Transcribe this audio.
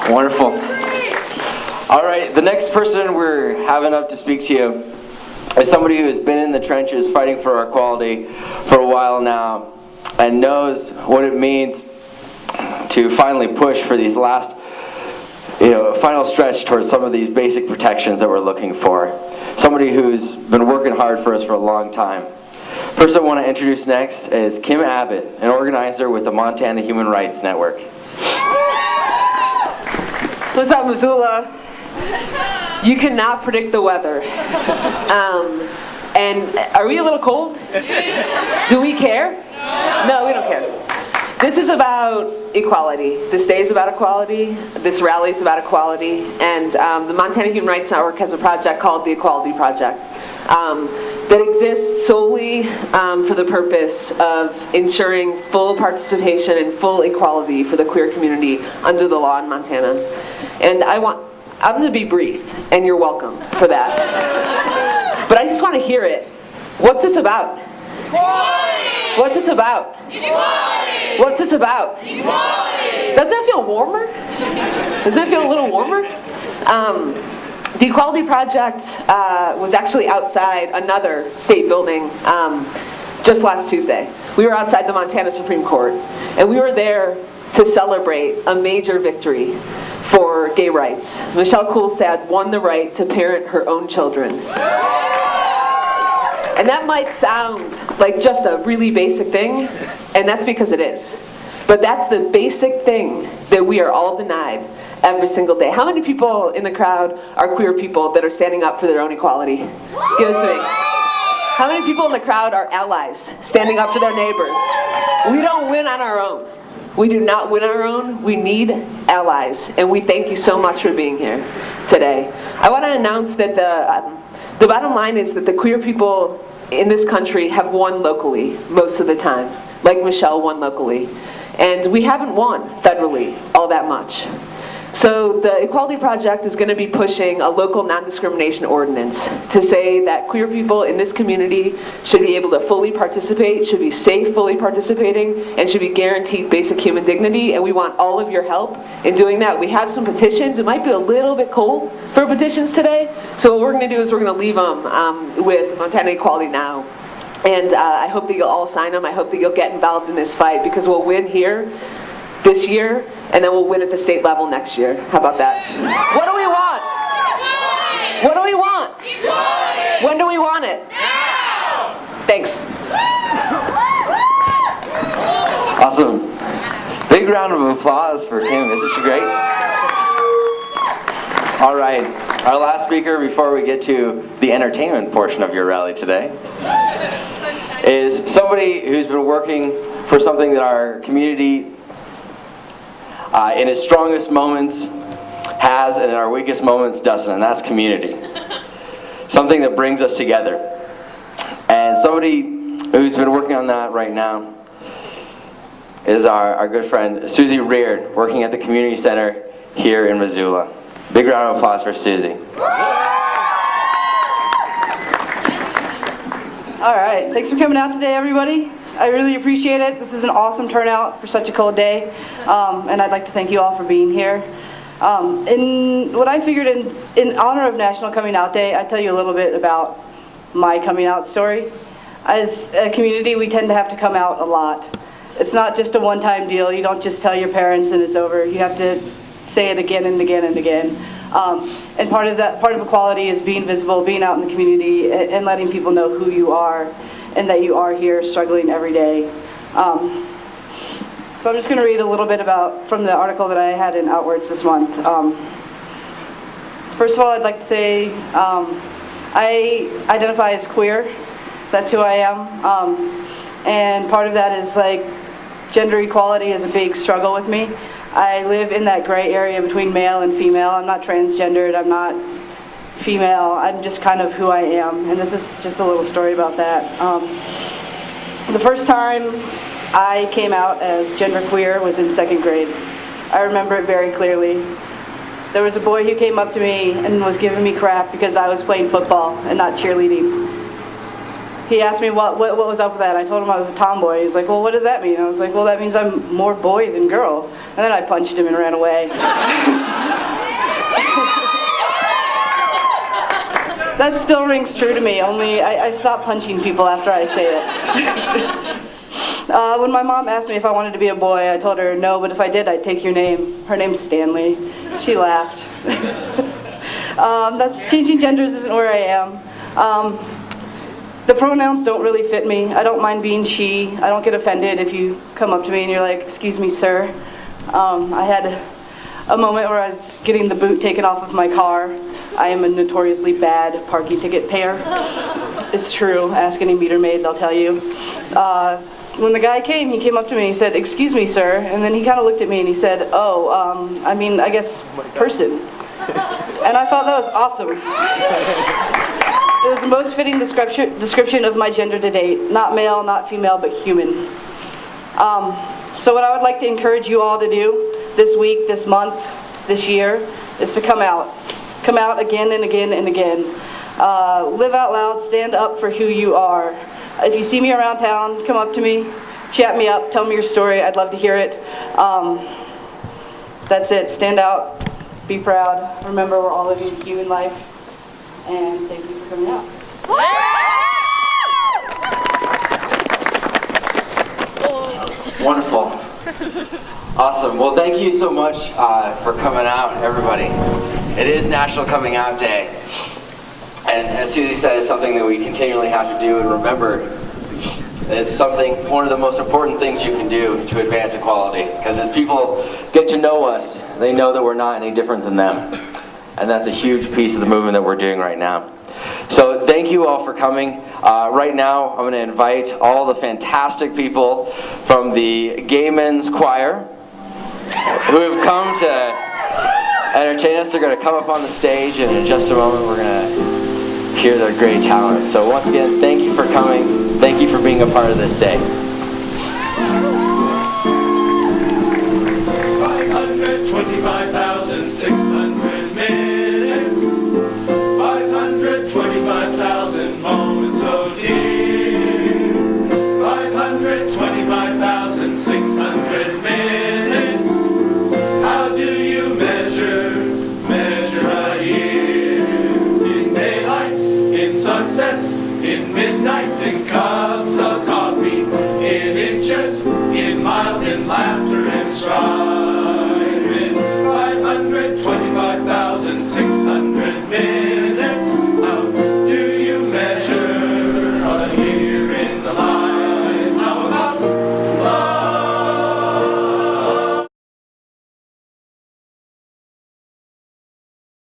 Wonderful. All right, the next person we're having up to speak to you is somebody who has been in the trenches fighting for our equality for a while now and knows what it means to finally push for these last, final stretch towards some of these basic protections that we're looking for. Somebody who's been working hard for us for a long time. Person I want to introduce next is Kim Abbott, an organizer with the Montana Human Rights Network. What's up, Missoula? You cannot predict the weather. And are we a little cold? Do we care? No, we don't care. This is about equality. This day is about equality. This rally is about equality. And the Montana Human Rights Network has a project called the Equality Project that exists solely for the purpose of ensuring full participation and full equality for the queer community under the law in Montana. And I'm going to be brief, and you're welcome for that. But I just want to hear it. What's this about? Equality! What's this about? Equality! What's this about? Equality! Doesn't that feel warmer? Doesn't that feel a little warmer? The Equality Project was actually outside another state building just last Tuesday. We were outside the Montana Supreme Court, and we were there to celebrate a major victory for gay rights. Michelle Coolstad won the right to parent her own children. And that might sound like just a really basic thing, and that's because it is. But that's the basic thing that we are all denied every single day. How many people in the crowd are queer people that are standing up for their own equality? Give it to me. How many people in the crowd are allies, standing up for their neighbors? We don't win on our own. We do not win on our own. We need allies, and we thank you so much for being here today. I want to announce that the bottom line is that the queer people in this country have won locally most of the time, like Michelle won locally. And we haven't won federally all that much. So the Equality Project is going to be pushing a local non-discrimination ordinance to say that queer people in this community should be able to fully participate, should be safe fully participating, and should be guaranteed basic human dignity, and we want all of your help in doing that. We have some petitions. It might be a little bit cold for petitions today, so what we're going to do is we're going to leave them with Montana Equality Now. And I hope that you'll all sign them. I hope that you'll get involved in this fight, because we'll win here this year, and then we'll win at the state level next year. How about that? What do we want? Equality! What do we want? Equality! When do we want it? Now! Thanks. Awesome. Big round of applause for Kim. Isn't she great? All right. Our last speaker before we get to the entertainment portion of your rally today is somebody who's been working for something that our community in its strongest moments has, and in our weakest moments doesn't, and that's community. Something that brings us together. And somebody who's been working on that right now is our good friend Susie Reard, working at the community center here in Missoula. Big round of applause for Susie. All right, thanks for coming out today, everybody. I really appreciate it. This is an awesome turnout for such a cold day, and I'd like to thank you all for being here. In what I figured in honor of National Coming Out Day, I'd tell you a little bit about my coming out story. As a community, we tend to have to come out a lot. It's not just a one-time deal. You don't just tell your parents and it's over. You have to say it again and again and again. And part of equality is being visible, being out in the community, and letting people know who you are and that you are here struggling every day. So I'm just going to read a little bit from the article that I had in Outwards this month. First of all, I'd like to say I identify as queer. That's who I am. And part of that is like gender equality is a big struggle with me. I live in that gray area between male and female. I'm not transgendered. I'm not female. I'm just kind of who I am. And this is just a little story about that. The first time I came out as genderqueer was in 2nd grade. I remember it very clearly. There was a boy who came up to me and was giving me crap because I was playing football and not cheerleading. he asked me what was up with that. I told him I was a tomboy. He's like, well, what does that mean? I was like, well, that means I'm more boy than girl. And then I punched him and ran away. That still rings true to me, only I stop punching people after I say it. When my mom asked me if I wanted to be a boy, I told her no, but if I did, I'd take your name. Her name's Stanley. She laughed. That's changing genders isn't where I am. The pronouns don't really fit me. I don't mind being she. I don't get offended if you come up to me and you're like, excuse me, sir. I had a moment where I was getting the boot taken off of my car. I am a notoriously bad parking ticket payer. It's true. Ask any meter maid, they'll tell you. When the guy came, he came up to me and he said, excuse me, sir. And then he kind of looked at me and he said, oh, I mean, I guess person. And I thought that was awesome. It was the most fitting description of my gender to date. Not male, not female, but human. So what I would like to encourage you all to do this week, this month, this year, is to come out. Come out again and again and again. Live out loud, stand up for who you are. If you see me around town, come up to me, chat me up, tell me your story. I'd love to hear it. That's it. Stand out, be proud. Remember, we're all living human life. And thank you for coming out. Wonderful. Awesome. Well, thank you so much for coming out, everybody. It is National Coming Out Day. And as Susie said, it's something that we continually have to do and remember. It's one of the most important things you can do to advance equality. Because as people get to know us, they know that we're not any different than them. And that's a huge piece of the movement that we're doing right now. So thank you all for coming. Right now, I'm going to invite all the fantastic people from the Gay Men's Choir who have come to entertain us. They're going to come up on the stage, and in just a moment, we're going to hear their great talent. So once again, thank you for coming. Thank you for being a part of this day.